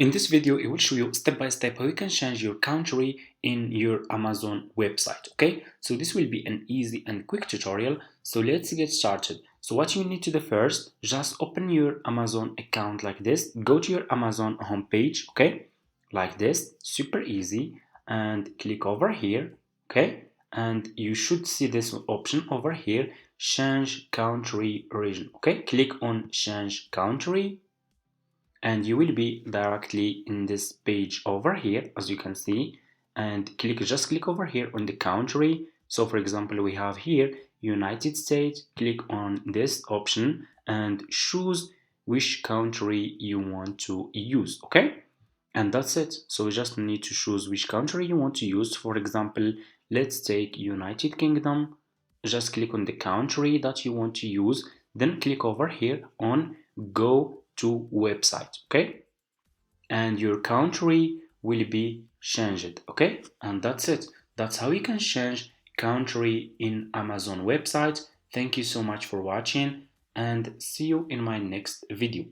In this video, it will show you step by step how you can change your country in your Amazon website. Okay, so this will be an easy and quick tutorial. So let's get started. So what you need to do first, just open your Amazon account like this. Go to your Amazon homepage, okay, like this, super easy, and click over here, okay, and you should see this option over here, change country region. Okay, click on change country and you will be directly in this page over here, as you can see, and just click over here on the country. So for example, we have here United States. Click on this option and choose which country you want to use. Okay, and that's it. So we just need to choose which country you want to use. For example, let's take United Kingdom. Just click on the country that you want to use, then click over here on go to website. Okay, and your country will be changed. Okay, and that's it. That's how you can change country in Amazon website. Thank you so much for watching and see you in my next video.